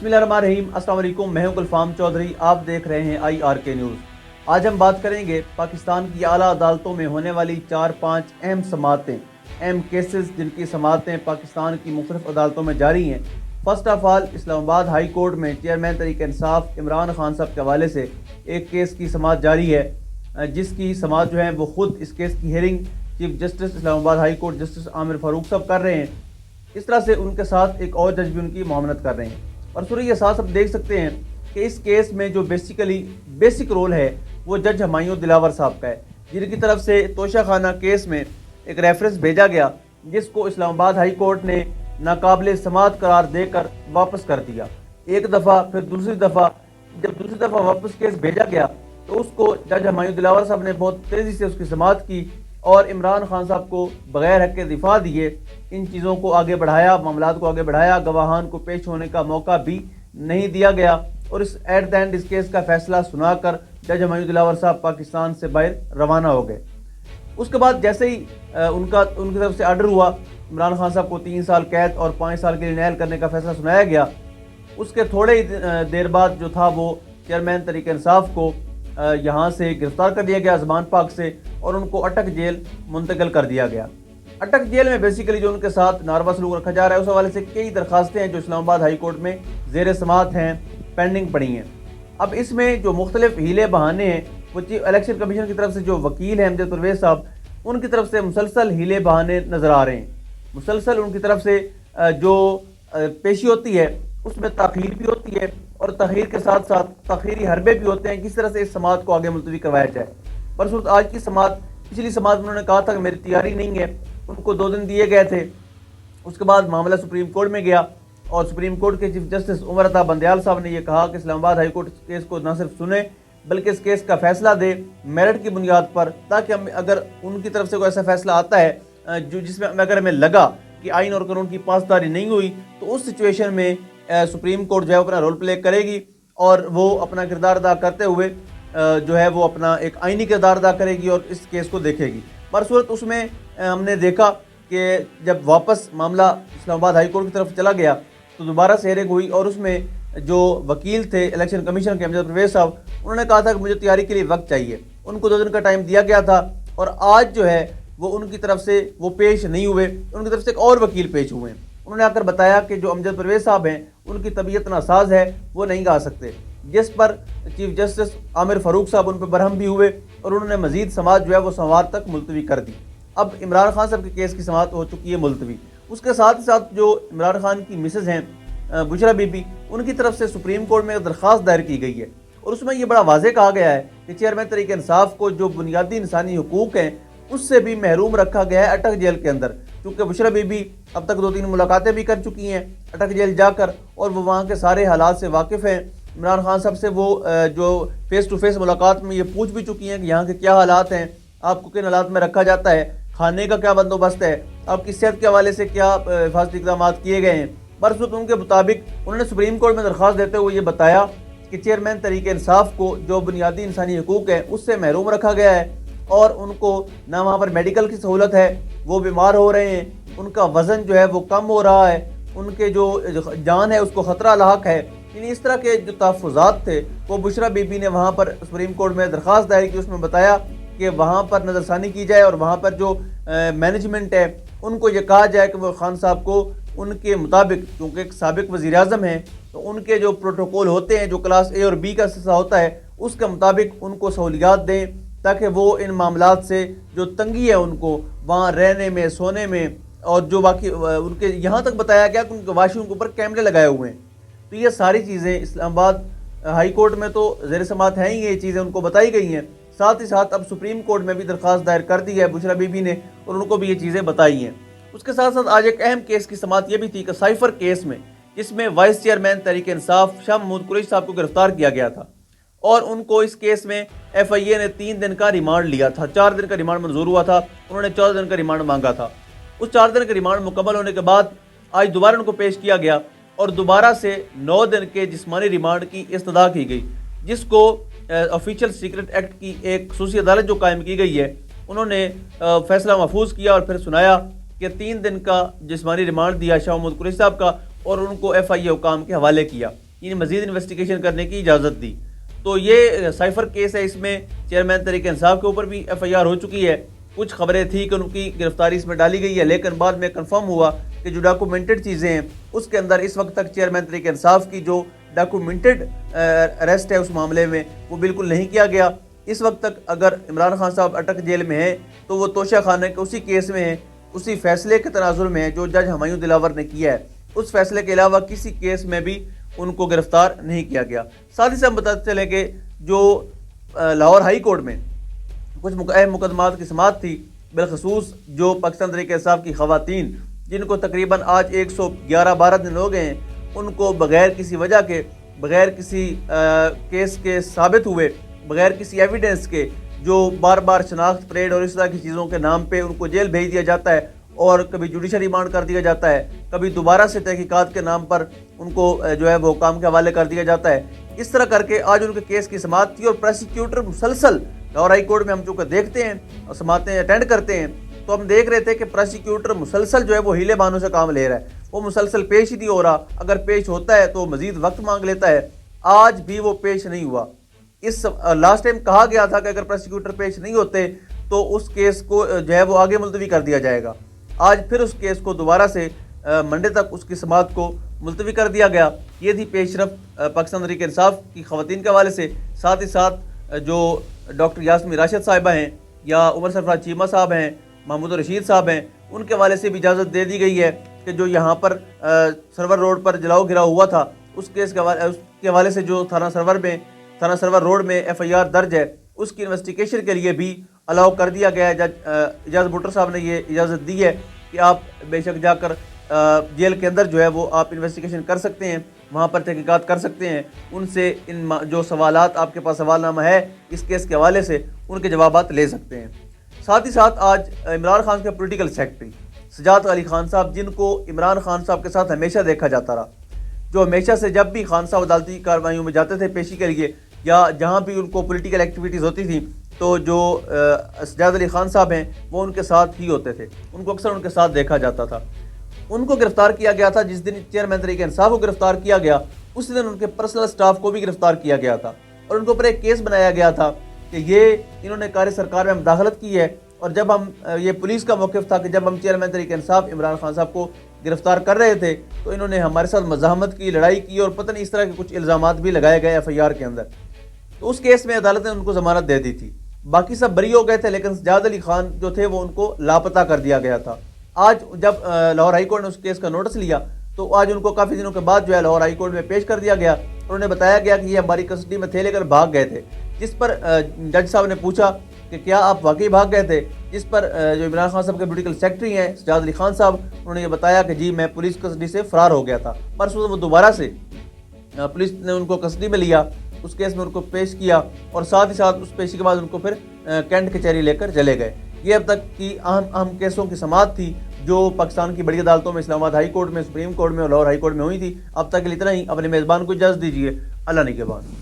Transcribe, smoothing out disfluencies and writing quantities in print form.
بسم اللہ الرحمن الرحیم۔ السلام علیکم، میں ہوں گلفام چودھری، آپ دیکھ رہے ہیں IRK نیوز۔ آج ہم بات کریں گے پاکستان کی اعلیٰ عدالتوں میں ہونے والی 4-5 اہم سماعتیں، اہم کیسز جن کی سماعتیں پاکستان کی مختلف عدالتوں میں جاری ہیں۔ فرسٹ آف آل، اسلام آباد ہائی کورٹ میں چیئرمین تحریک انصاف عمران خان صاحب کے حوالے سے ایک کیس کی سماعت جاری ہے، جس کی سماعت جو ہے وہ خود اس کیس کی ہیئرنگ چیف جسٹس اسلام آباد ہائی کورٹ جسٹس عامر فاروق صاحب کر رہے ہیں۔ اس طرح سے ان کے ساتھ ایک اور جج بھی ان کی معاونت کر رہے ہیں۔ اور سورہ اساس آپ دیکھ سکتے ہیں کہ اس کیس میں جو بیسک رول ہے وہ جج ہمایوں دلاور صاحب کا ہے، جن کی طرف سے توشہ خانہ کیس میں ایک ریفرنس بھیجا گیا، جس کو اسلام آباد ہائی کورٹ نے ناقابل سماعت قرار دے کر واپس کر دیا۔ ایک دفعہ، پھر دوسری دفعہ، جب دوسری دفعہ واپس کیس بھیجا گیا تو اس کو جج ہمایوں دلاور صاحب نے بہت تیزی سے اس کی سماعت کی اور عمران خان صاحب کو بغیر حق کے دفاع دیے ان چیزوں کو آگے بڑھایا، معاملات کو آگے بڑھایا، گواہان کو پیش ہونے کا موقع بھی نہیں دیا گیا، اور ایٹ دی اینڈ اس کیس کا فیصلہ سنا کر جج ہمایوں دلاور صاحب پاکستان سے باہر روانہ ہو گئے۔ اس کے بعد جیسے ہی ان کی طرف سے آرڈر ہوا، عمران خان صاحب کو 3 سال قید اور 5 سال کے لیے نائل کرنے کا فیصلہ سنایا گیا، اس کے تھوڑے ہی دیر بعد جو تھا وہ چیئرمین تحریک انصاف کو یہاں سے گرفتار کر دیا گیا زمان پاک سے، اور ان کو اٹک جیل منتقل کر دیا گیا۔ اٹک جیل میں بیسیکلی جو ان کے ساتھ ناروا سلوک رکھا جا رہا ہے، اس حوالے سے کئی درخواستیں ہیں جو اسلام آباد ہائی کورٹ میں زیر سماعت ہیں، پینڈنگ پڑی ہیں۔ اب اس میں جو مختلف ہیلے بہانے ہیں، وہ الیکشن کمیشن کی طرف سے جو وکیل ہیں امجد پرویز صاحب، ان کی طرف سے مسلسل ہیلے بہانے نظر آ رہے ہیں۔ مسلسل ان کی طرف سے جو پیشی ہوتی ہے اس میں تاخیر بھی ہوتی ہے، اور تاخیر کے ساتھ ساتھ تاخیری حربے بھی ہوتے ہیں، کس طرح سے اس سماعت کو آگے ملتوی کروایا جائے۔ برصورت آج کی سماعت، پچھلی سماعت میں انہوں نے کہا تھا کہ میری تیاری نہیں ہے، ان کو 2 دن دیے گئے تھے۔ اس کے بعد معاملہ سپریم کورٹ میں گیا اور سپریم کورٹ کے چیف جسٹس عمر عطا بندیال صاحب نے یہ کہا کہ اسلام آباد ہائی کورٹ اس کیس کو نہ صرف سنے بلکہ اس کیس کا فیصلہ دے میرٹ کی بنیاد پر، تاکہ اگر ان کی طرف سے کوئی ایسا فیصلہ آتا ہے جس میں اگر ہمیں لگا کہ آئین اور قانون کی پاسداری نہیں ہوئی، تو اس سچویشن میں سپریم کورٹ جو ہے اپنا رول پلے کرے گی اور وہ اپنا کردار ادا کرتے ہوئے جو ہے وہ اپنا ایک آئینی کردار ادا کرے گی اور اس کیس کو دیکھے گی۔ برصورت اس میں ہم نے دیکھا کہ جب واپس معاملہ اسلام آباد ہائی کورٹ کی طرف چلا گیا تو دوبارہ سے ہیئرنگ ہوئی، اور اس میں جو وکیل تھے الیکشن کمیشن کے امجد پرویز صاحب، انہوں نے کہا تھا کہ مجھے تیاری کے لیے وقت چاہیے۔ ان کو 2 دن کا ٹائم دیا گیا تھا، اور آج جو ہے وہ ان کی طرف سے وہ پیش نہیں ہوئے، ان کی طرف سے ایک اور وکیل پیش ہوئے ہیں۔ انہوں نے آ کر بتایا کہ جو امجد پرویز صاحب ہیں ان کی طبیعت ناساز ہے، وہ نہیں آ سکتے، جس پر چیف جسٹس عامر فاروق صاحب ان پہ برہم بھی ہوئے اور انہوں نے مزید سماعت جو ہے وہ سوموار تک ملتوی کر دی۔ اب عمران خان صاحب کے کیس کی سماعت ہو چکی ہے ملتوی۔ اس کے ساتھ ساتھ جو عمران خان کی مسز ہیں بشرا بی بی، ان کی طرف سے سپریم کورٹ میں ایک درخواست دائر کی گئی ہے، اور اس میں یہ بڑا واضح کہا گیا ہے کہ چیئرمین تحریک انصاف کو جو بنیادی انسانی حقوق ہیں اس سے بھی محروم رکھا گیا ہے اٹک جیل کے اندر، کیونکہ بشرا بی بی اب تک 2-3 ملاقاتیں بھی کر چکی ہیں اٹک جیل جا کر، اور وہ وہاں کے سارے حالات سے واقف ہیں۔ عمران خان صاحب سے وہ جو فیس ٹو فیس ملاقات میں یہ پوچھ بھی چکی ہیں کہ یہاں کے کیا حالات ہیں، آپ کو کن حالات میں رکھا جاتا ہے، کھانے کا کیا بندوبست ہے، آپ کی صحت کے حوالے سے کیا حفاظتی اقدامات کیے گئے ہیں۔ برصورت ان کے مطابق انہوں نے سپریم کورٹ میں درخواست دیتے ہوئے یہ بتایا کہ چیئرمین تحریک انصاف کو جو بنیادی انسانی حقوق ہیں اس سے محروم رکھا گیا ہے، اور ان کو نہ وہاں پر میڈیکل کی سہولت ہے، وہ بیمار ہو رہے ہیں، ان کا وزن جو ہے وہ کم ہو رہا ہے، ان کے جو جان ہے اس کو خطرہ لاحق ہے۔ یعنی اس طرح کے جو تحفظات تھے وہ بشرا بی بی نے وہاں پر سپریم کورٹ میں درخواست دائر کی، اس میں بتایا کہ وہاں پر نظر ثانی کی جائے، اور وہاں پر جو مینجمنٹ ہے ان کو یہ کہا جائے کہ وہ خان صاحب کو ان کے مطابق، کیونکہ ایک سابق وزیر اعظم ہیں تو ان کے جو پروٹوکول ہوتے ہیں، جو کلاس A اور B کا حصہ ہوتا ہے، اس کے مطابق ان کو سہولیات دیں، تاکہ وہ ان معاملات سے جو تنگی ہے ان کو وہاں رہنے میں، سونے میں، اور جو باقی ان کے یہاں تک بتایا گیا کہ ان کے واش روم کے اوپر کیمرے لگائے ہوئے ہیں۔ تو یہ ساری چیزیں اسلام آباد ہائی کورٹ میں تو زیر سماعت ہیں ہی، یہ چیزیں ان کو بتائی گئی ہیں، ساتھ ہی ساتھ اب سپریم کورٹ میں بھی درخواست دائر کر دی ہے بشرا بی بی نے، اور ان کو بھی یہ چیزیں بتائی ہیں۔ اس کے ساتھ ساتھ آج ایک اہم کیس کی سماعت یہ بھی تھی کہ سائفر کیس میں، جس میں وائس چیئرمین تحریک انصاف شاہ محمود قریشی صاحب کو گرفتار کیا گیا تھا، اور ان کو اس کیس میں FIA نے 3 دن کا ریمانڈ لیا تھا، 4 دن کا ریمانڈ منظور ہوا تھا، انہوں نے 14 دن کا ریمانڈ مانگا تھا۔ اس 4 دن کا ریمانڈ مکمل ہونے کے بعد آج دوبارہ ان کو پیش کیا گیا، اور دوبارہ سے 9 دن کے جسمانی ریمانڈ کی استدعا کی گئی، جس کو آفیشیل سیکرٹ ایکٹ کی ایک خصوصی عدالت جو قائم کی گئی ہے، انہوں نے فیصلہ محفوظ کیا اور پھر سنایا کہ 3 دن کا جسمانی ریمانڈ دیا شاہ محمود قریشی صاحب کا، اور ان کو FIA حکام کے حوالے کیا۔ یعنی مزید انویسٹیگیشن کرنے کی اجازت دی۔ تو یہ سائفر کیس ہے، اس میں چیئرمین تحریک انصاف کے اوپر بھی ایف آئی آر ہو چکی ہے۔ کچھ خبریں تھیں کہ ان کی گرفتاری اس میں ڈالی گئی ہے، لیکن بعد میں کنفرم ہوا کہ جو ڈاکومنٹڈ چیزیں ہیں اس کے اندر اس وقت تک چیئرمین تحریک انصاف کی جو ڈاکومنٹڈ اریسٹ ہے اس معاملے میں وہ بالکل نہیں کیا گیا۔ اس وقت تک اگر عمران خان صاحب اٹک جیل میں ہیں تو وہ توشہ خانہ کے اسی کیس میں ہیں، اسی فیصلے کے تناظر میں ہیں جو جج ہمایوں دلاور نے کیا ہے۔ اس فیصلے کے علاوہ کسی کیس میں بھی ان کو گرفتار نہیں کیا گیا۔ ساتھ ہی سے ہم بتاتے چلیں کہ جو لاہور ہائی کورٹ میں کچھ اہم مقدمات کی سماعت تھی، بالخصوص جو پاکستان تحریک انصاف کی خواتین جن کو تقریباً آج 111-12 دن ہو گئے ہیں، ان کو بغیر کسی وجہ کے، بغیر کسی کیس کے ثابت ہوئے، بغیر کسی ایویڈنس کے جو بار بار شناخت پریڈ اور اس طرح کی چیزوں کے نام پہ ان کو جیل بھیج دیا جاتا ہے اور کبھی جوڈیشل ریمانڈ کر دیا جاتا ہے، کبھی دوبارہ سے تحقیقات کے نام پر ان کو جو ہے وہ کام کے حوالے کر دیا جاتا ہے۔ اس طرح کر کے آج ان کے کیس کی سماعت تھی اور پروسیکیوٹر مسلسل لاہور ہائی کورٹ میں ہم چونکہ دیکھتے ہیں اور سماعتیں اٹینڈ کرتے ہیں تو ہم دیکھ رہے تھے کہ پروسیکیوٹر مسلسل جو ہے وہ ہیلے بانوں سے کام لے رہا ہے، وہ مسلسل پیش ہی نہیں ہو رہا، اگر پیش ہوتا ہے تو مزید وقت مانگ لیتا ہے۔ آج بھی وہ پیش نہیں ہوا۔ اس لاسٹ ٹائم کہا گیا تھا کہ اگر پروسیکیوٹر پیش نہیں ہوتے تو اس کیس کو جو ہے وہ آگے ملتوی کر دیا جائے گا۔ آج پھر اس کیس کو دوبارہ سے منڈے تک اس کی سماعت کو ملتوی کر دیا گیا۔ یہ تھی پیش رفت پاکستان تحریک انصاف کی خواتین کے حوالے سے۔ ساتھ ہی ساتھ جو ڈاکٹر یاسمین راشد صاحبہ ہیں یا عمر سرفراز چیمہ صاحب ہیں، محمود رشید صاحب ہیں، ان کے حوالے سے بھی اجازت دے دی گئی ہے کہ جو یہاں پر سرور روڈ پر جلاؤ گراؤ ہوا تھا اس کیس کے حوالے سے جو تھانہ سرور روڈ میں ایف آئی آر درج ہے اس کی انویسٹیگیشن کے لیے بھی الاؤ کر دیا گیا ہے۔ جج اجاز بٹر صاحب نے یہ اجازت دی ہے کہ آپ بے شک جا کر جیل کے اندر جو ہے وہ آپ انویسٹیگیشن کر سکتے ہیں، وہاں پر تحقیقات کر سکتے ہیں، ان سے ان جو سوالات آپ کے پاس سوال نامہ ہے اس کیس کے حوالے سے ان کے جوابات لے سکتے ہیں۔ ساتھ ہی ساتھ آج عمران خان کے پولیٹیکل سیکرٹری سجاد علی خان صاحب، جن کو عمران خان صاحب کے ساتھ ہمیشہ دیکھا جاتا رہا، جو ہمیشہ سے جب بھی خان صاحب عدالتی کارروائیوں میں جاتے تھے پیشی کے لیے یا جہاں بھی ان کو پولیٹیکل ایکٹیویٹیز ہوتی تھیں تو جو سجاد علی خان صاحب ہیں وہ ان کے ساتھ ہی ہوتے تھے، ان کو اکثر ان کے ساتھ دیکھا جاتا تھا۔ ان کو گرفتار کیا گیا تھا جس دن چیئرمین تحریک انصاف کو گرفتار کیا گیا، اس دن ان کے پرسنل سٹاف کو بھی گرفتار کیا گیا تھا اور ان کے اوپر ایک کیس بنایا گیا تھا کہ یہ انہوں نے کار سرکار میں مداخلت کی ہے۔ اور جب ہم یہ پولیس کا موقف تھا کہ جب ہم چیئرمین تحریک انصاف عمران خان صاحب کو گرفتار کر رہے تھے تو انہوں نے ہمارے ساتھ مزاحمت کی، لڑائی کی اور پتہ نہیں اس طرح کے کچھ الزامات بھی لگائے گئے ایف آئی آر کے اندر۔ تو اس کیس میں عدالت نے ان کو ضمانت دے دی تھی، باقی سب بری ہو گئے تھے، لیکن سجاد علی خان جو تھے وہ ان کو لاپتہ کر دیا گیا تھا۔ آج جب لاہور ہائی کورٹ نے اس کیس کا نوٹس لیا تو آج ان کو کافی دنوں کے بعد جو ہے لاہور ہائی کورٹ میں پیش کر دیا گیا اور انہیں بتایا گیا کہ یہ ہماری کسٹڈی میں تھے لیکن بھاگ گئے تھے، جس پر جج صاحب نے پوچھا کہ کیا آپ واقعی بھاگ گئے تھے، جس پر جو عمران خان صاحب کے پولیٹیکل سیکرٹری ہیں سجاد علی خان صاحب، انہوں نے یہ بتایا کہ جی میں پولیس کسٹڈی سے فرار ہو گیا تھا۔ پرسوں وہ دوبارہ سے پولیس نے ان کو کسٹڈی میں لیا، اس کیس میں ان کو پیش کیا اور ساتھ ہی ساتھ اس پیشی کے بعد ان کو پھر کینٹ کچہری لے کر چلے گئے۔ یہ اب تک کی اہم کیسوں کی سماعت تھی جو پاکستان کی بڑی عدالتوں میں اسلام آباد ہائی کورٹ میں، سپریم کورٹ میں اور لاہور ہائی کورٹ میں ہوئی تھی۔ اب تک کے لیے اتنا ہی، اپنے میزبان کو اجازت دیجیے۔ اللہ نگہبان۔